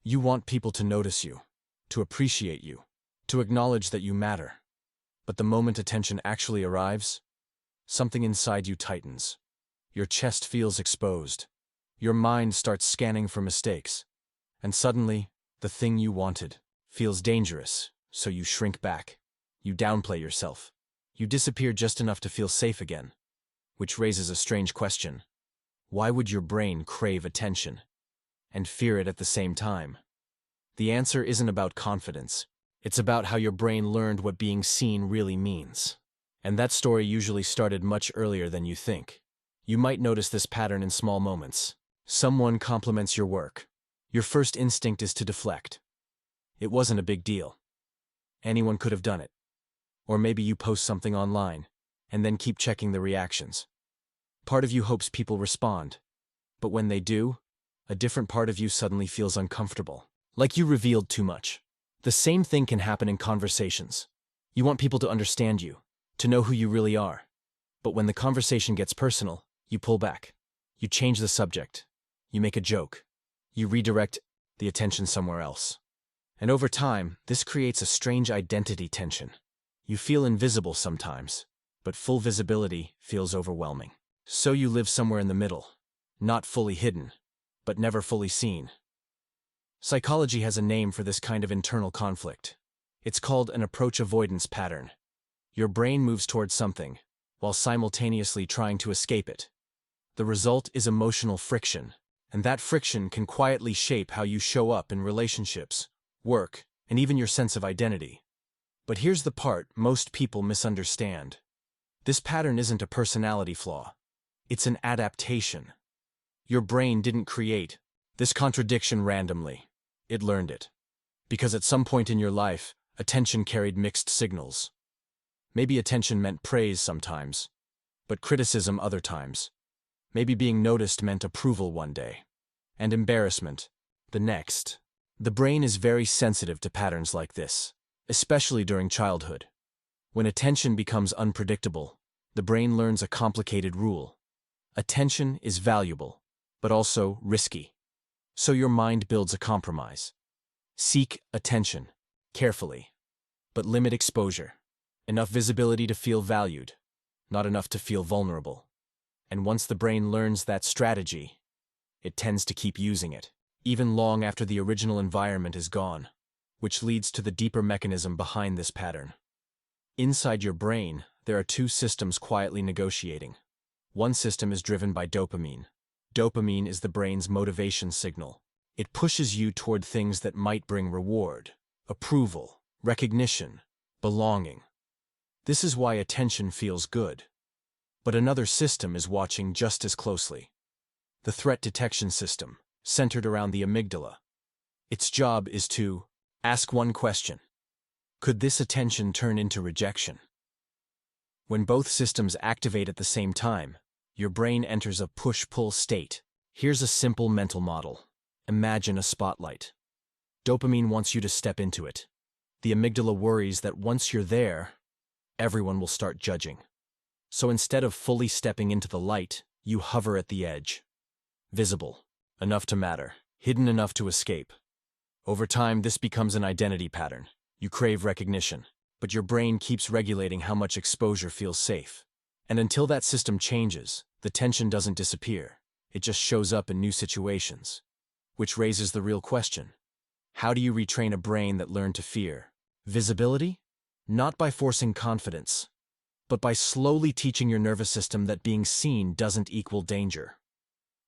You want people to notice you, to appreciate you, to acknowledge that you matter. But the moment attention actually arrives, something inside you tightens. Your chest feels exposed. Your mind starts scanning for mistakes. And suddenly, the thing you wanted feels dangerous, so you shrink back. You downplay yourself. You disappear just enough to feel safe again. Which raises a strange question. Why would your brain crave attention and fear it at the same time? The answer isn't about confidence. It's about how your brain learned what being seen really means. And that story usually started much earlier than you think. You might notice this pattern in small moments. Someone compliments your work. Your first instinct is to deflect. It wasn't a big deal. Anyone could have done it. Or maybe you post something online, and then keep checking the reactions. Part of you hopes people respond. But when they do, a different part of you suddenly feels uncomfortable. Like you revealed too much. The same thing can happen in conversations. You want people to understand you, to know who you really are. But when the conversation gets personal, you pull back. You change the subject. You make a joke. You redirect the attention somewhere else. And over time, this creates a strange identity tension. You feel invisible sometimes, but full visibility feels overwhelming. So you live somewhere in the middle, not fully hidden, but never fully seen. Psychology has a name for this kind of internal conflict. It's called an approach-avoidance pattern. Your brain moves towards something, while simultaneously trying to escape it. The result is emotional friction, and that friction can quietly shape how you show up in relationships, work, and even your sense of identity. But here's the part most people misunderstand. This pattern isn't a personality flaw. It's an adaptation. Your brain didn't create this contradiction randomly. It learned it. Because at some point in your life, attention carried mixed signals. Maybe attention meant praise sometimes, but criticism other times. Maybe being noticed meant approval one day, and embarrassment the next. The brain is very sensitive to patterns like this, especially during childhood. When attention becomes unpredictable, the brain learns a complicated rule. Attention is valuable, but also risky. So your mind builds a compromise. Seek attention, carefully, but limit exposure. Enough visibility to feel valued, not enough to feel vulnerable. And once the brain learns that strategy, it tends to keep using it, even long after the original environment is gone, which leads to the deeper mechanism behind this pattern. Inside your brain, there are two systems quietly negotiating. One system is driven by dopamine. Dopamine is the brain's motivation signal. It pushes you toward things that might bring reward, approval, recognition, belonging. This is why attention feels good. But another system is watching just as closely. The threat detection system, centered around the amygdala. Its job is to ask one question. Could this attention turn into rejection? When both systems activate at the same time, your brain enters a push-pull state. Here's a simple mental model. Imagine a spotlight. Dopamine wants you to step into it. The amygdala worries that once you're there, everyone will start judging. So instead of fully stepping into the light, you hover at the edge. Visible, enough to matter, hidden enough to escape. Over time, this becomes an identity pattern. You crave recognition, but your brain keeps regulating how much exposure feels safe. And until that system changes, the tension doesn't disappear. It just shows up in new situations. Which raises the real question. How do you retrain a brain that learned to fear visibility? Not by forcing confidence, but by slowly teaching your nervous system that being seen doesn't equal danger.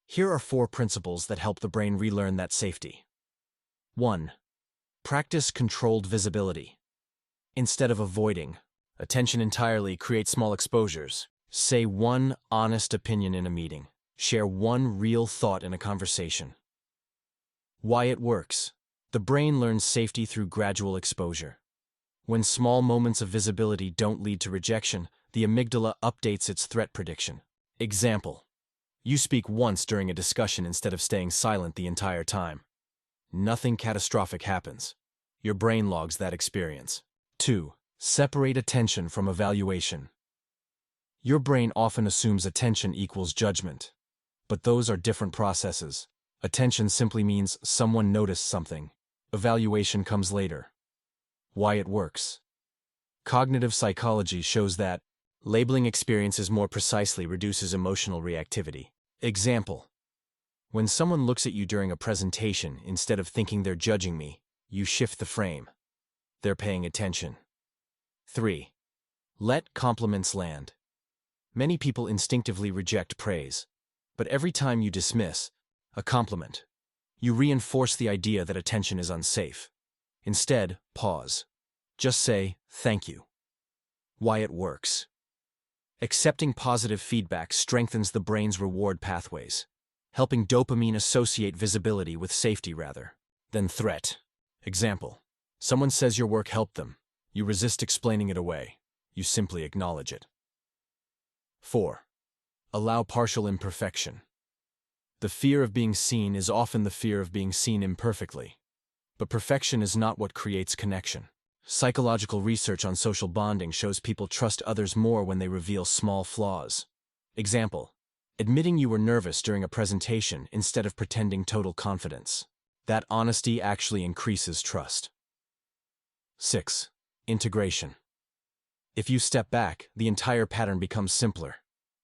Here are 4 principles that help the brain relearn that safety. 1. Practice controlled visibility. Instead of avoiding attention entirely, create small exposures. Say one honest opinion in a meeting. Share one real thought in a conversation. Why it works. The brain learns safety through gradual exposure. When small moments of visibility don't lead to rejection, the amygdala updates its threat prediction. Example. You speak once during a discussion instead of staying silent the entire time. Nothing catastrophic happens. Your brain logs that experience. 2. Separate attention from evaluation. Your brain often assumes attention equals judgment. But those are different processes. Attention simply means someone noticed something. Evaluation comes later. Why it works. Cognitive psychology shows that labeling experiences more precisely reduces emotional reactivity. Example: when someone looks at you during a presentation, instead of thinking they're judging me, you shift the frame. They're paying attention. 3. Let compliments land. Many people instinctively reject praise, but every time you dismiss a compliment, you reinforce the idea that attention is unsafe. Instead, pause. Just say, "Thank you." Why it works. Accepting positive feedback strengthens the brain's reward pathways, helping dopamine associate visibility with safety rather than threat. Example: someone says your work helped them. You resist explaining it away. You simply acknowledge it. 4. Allow partial imperfection. The fear of being seen is often the fear of being seen imperfectly. But perfection is not what creates connection. Psychological research on social bonding shows people trust others more when they reveal small flaws. Example: admitting you were nervous during a presentation instead of pretending total confidence. That honesty actually increases trust. 6. Integration. If you step back, the entire pattern becomes simpler.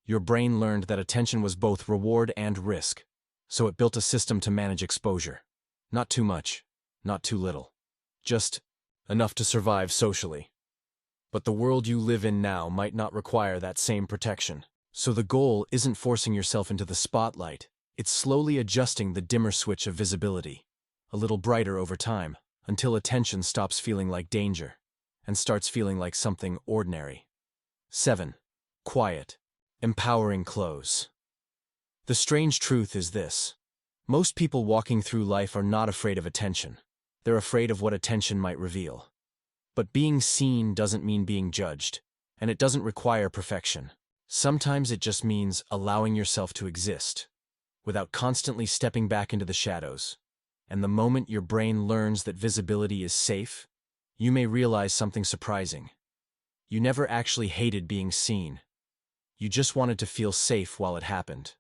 Your brain learned that attention was both reward and risk, so it built a system to manage exposure. Not too much, not too little. Just enough to survive socially. But the world you live in now might not require that same protection. So the goal isn't forcing yourself into the spotlight, it's slowly adjusting the dimmer switch of visibility, a little brighter over time, until attention stops feeling like danger and starts feeling like something ordinary. 7. Quiet, empowering close. The strange truth is this: most people walking through life are not afraid of attention. They're afraid of what attention might reveal. But being seen doesn't mean being judged, and it doesn't require perfection. Sometimes it just means allowing yourself to exist, without constantly stepping back into the shadows. And the moment your brain learns that visibility is safe, you may realize something surprising. You never actually hated being seen. You just wanted to feel safe while it happened.